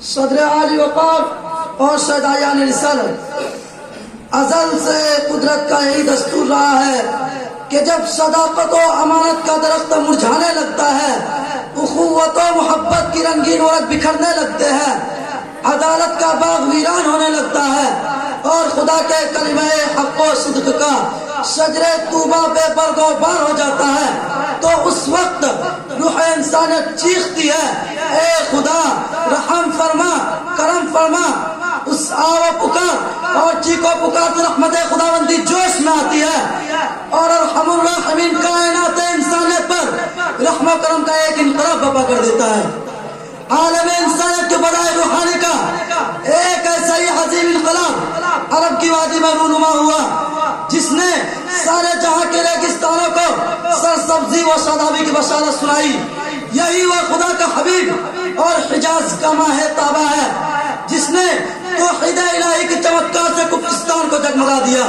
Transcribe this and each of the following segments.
صدر عالی وقار اور شہدایان رسالت، ازل سے قدرت کا یہی دستور رہا ہے کہ جب صداقت و امانت کا درخت مرجھانے لگتا ہے، اخوت و محبت کی رنگین ورق بکھرنے لگتے ہیں، عدالت کا باغ ویران ہونے لگتا ہے اور خدا کے کلمہ حق و صدق کا شجر طوبہ بے برگ و بار ہو جاتا ہے، تو اس وقت روح انسانیت چیختی ہے، اے خدا رحم فرما، کرم فرما۔ اس آو پکار اور چیخو پکار تو رحمت خداوندی جوش میں آتی ہے اور ارحم الراحمین کائنات انسانیت پر رحم و کرم کا ایک انقلاب برپا کر دیتا ہے۔ عالم انسانیت کے بدائے روحانی کا ایک ایسا ہی عظیم انقلاب عرب کی وادی میں رونما ہوا جس نے سارے جہاں کے ریگستانوں کو سرسبزی و شادابی کی بشارت سنائی۔ یہی وہ خدا کا حبیب اور حجاز کا ماہ تابہ ہے جس نے توحید الہی کی چمتکار سے کفرستان کو جگمگا دیا۔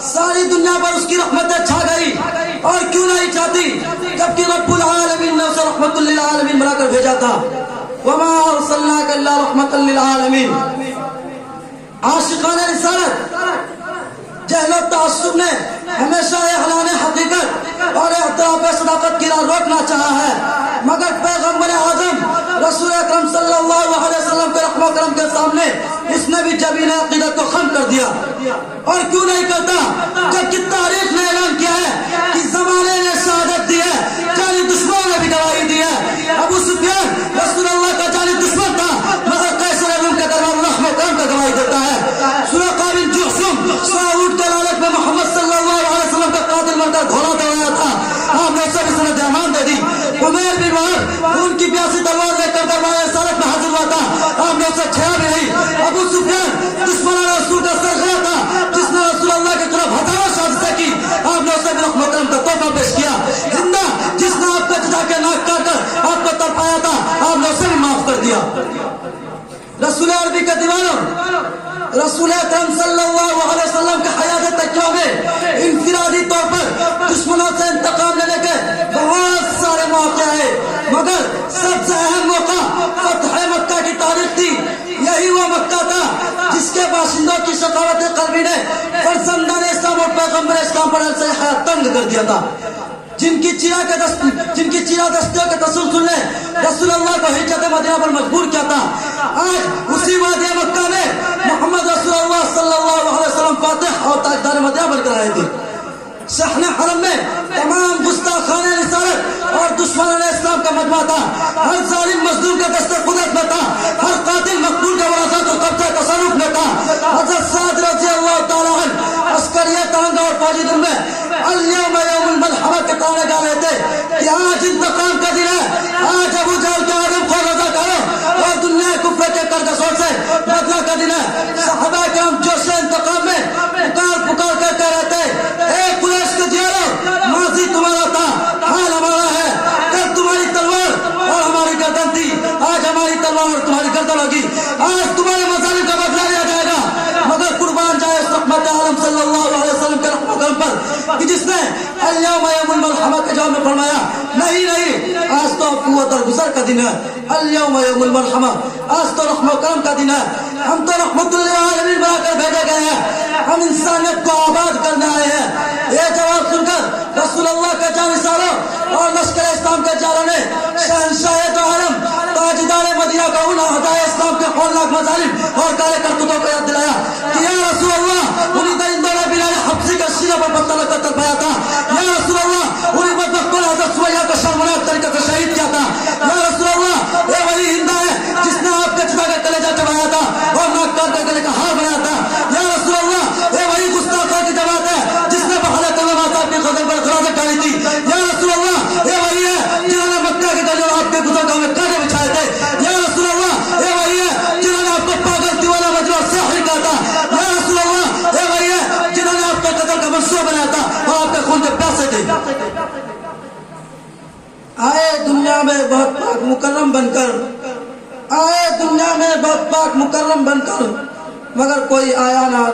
ساری دنیا پر اس کی رحمتیں چھا گئی، اور کیوں نہیں چاہتی جبکہ رب العالمین نے اسے رحمت للعالمین بنا کر بھیجا تھا۔ وما ارسلناک الا رحمت للعالمین۔ عاشقان رسالت جہل و تعصب نے ہمیشہ اعلان حقیقت اور اعتراف صداقت کی راہ روکنا چاہا ہے، مگر پیغمبر اعظم رسول اکرم صلی اللہ علیہ وسلم کے رحم و کرم کے سامنے اس نے بھی جبین عقیدت کو خم کر دیا۔ اور کیوں نہیں کرتا جبکہ تاریخ نے اعلان کیا ہے کہ زمانے نے شہادت دی ہے، جانی دشمنوں نے بھی گواہی دی ہے۔ ابو سفیان رسول اللہ کا جانی دشمن تھا، مگر قیصر روم کے دربار رحم و کرم کا گواہی دیتا ہے۔ سرقہ بن جحشم سعود کے لالچ میں محمد صلی اللہ علیہ وسلم کا قاتل بن کر گھوڑا دوڑایا تھا، آپ نے اسے بھی سند امان دے دی۔ عمیر بن وہب ان کی پیاسی تلوار لے کر دربار رسالت میں حاضر ہوا تھا، آپ نے اسے چھیا بھی نہیں۔ ابو سفیان دشمنان رسول کا سرخیہ تھا جس نے رسول اللہ کی طرف ہزاروں سازشیں کی، آپ نے اسے بھی رحم و کرم کا تحفہ پیش کیا۔ زندہ جس نے آپ کو چٹا کے ناک کاٹ کر آپ کو تڑپایا تھا، آپ نے اسے بھی معاف کر دیا۔ رسول عربی کے دیوانوں، رسول اکرم صلی اللہ علیہ وسلم کے حیات تکیوں میں انفرادی طور پر دشمنوں سے انتقام لینے کے بہت سارے موقع ہیں، مگر سب سے اہم موقع فتح مکہ کی تاریخ تھی۔ یہی وہ مکہ تھا جس کے باشندوں کی شقاوت قلبی نے فرزندان اسلام اور پیغمبر اسلام پر سے حیات تنگ کر دیا تھا، جن کی چیرہ دستیوں کے تسلسل نے رسول اللہ کو ہجرت مدینہ پر مجبور کیا تھا۔ آج اسی وادی مکہ میں محمد رسول اللہ صلی اللہ علیہ وسلم فاتح اور تاجدار مدینہ بن کر آئے تھے۔ شحن حرم میں تمام گستاخان رسالت اور دشمنان اسلام کا مجمع تھا، ہر ظالم مظلوم کے دست قدرت میں تھا، ہر قاتل مقتول کے ورثات اور قبضہ تصرف میں تھا۔ حضرت سعد رضی اللہ تعالیٰ عنہ عسکریہ ترنگا اور فوجی دن میں اليوم یوم الملحمہ کے تانے گا رہے تھے کہ آج انتقام کا دن ہے، آج ابو جہل کے آدم خور رضا کرو اور دنیا کفر کے کرکسور سے بدلہ کا دن ہے۔ صحابہ کرام جوش انتقام میں پکار کر کہہ رہے تھے، اے قریش کے جیلو، ماضی تمہارا تھا، حال ہمارا ہے، کل تمہاری تلوار اور ہماری گردن تھی، آج ہماری تلوار اور تمہاری گردن ہوگی، آج تمہارے مظالم کا بدلہ لیا جائے گا۔ مگر قربان جائے اس رحمت عالم صلی اللہ علیہ وسلم کے رحمت کرم پر کہ جس نے اليوم یوم الملحمہ کے جواب میں فرمایا، نہیں آج تو قوت اور گزر کا دن ہے، اليوم یوم الملحمہ، آج تو رحم و کرم کا دن ہے، ہم تو رحمت للعالمین بنا کر بھیجے گئے ہیں، ہم انسانیت کو آباد کرنے آئے ہیں۔ یہ جواب سن کر رسول اللہ کے جانثاروں اور لشکر اسلام کے جاروں نے شہنشاہ دو عالم تاجدار مدینہ کو ان ہدایت اسلام کے ہولناک مظالم اور کالے کرتوتوں کو یاد دلایا کہ یا رسول اللہ انہیں درندوں نے بلال حبشی کا سینہ پر پتھر رکھ کر تڑپایا تھا، یا رسول اللہ انہیں بدبختوں نے حضرت سمیہ کو شرمناک طریقے سے شہید کیا تھا، یا رسول اللہ یہ وہی ہندا ہے جس نے آپ کے چتا کا کلیجہ چبایا تھا اور ناک کاٹ کر گلے کا ہار بنایا تھا، یا رسول اللہ یہ وہی گستاخوں کی جماعت ہے جس نے بحالت اللہ صاحب کی خدر پر خرازت ڈالی تھی، یا رسول اللہ یہ وہی ہے جنہوں نے مکہ کے گلیوں آپ کے بزرگوں میں کانٹے بچھائے تھے، یا رسول اللہ یہ وہی ہے جنہوں نے آپ کو پاگل دیوانہ مجنون اور ساحر کہا تھا، یا رسول اللہ یہ وہی ہے جنہوں نے آپ کو قتل کا منصوبہ بنایا تھا اور آپ کے خون کے پیاسے تھے۔ آئے دنیا میں بہت پاک مکرم بن کر، آئے دنیا میں بہت پاک مکرم بن کر، مگر کوئی آیا نہ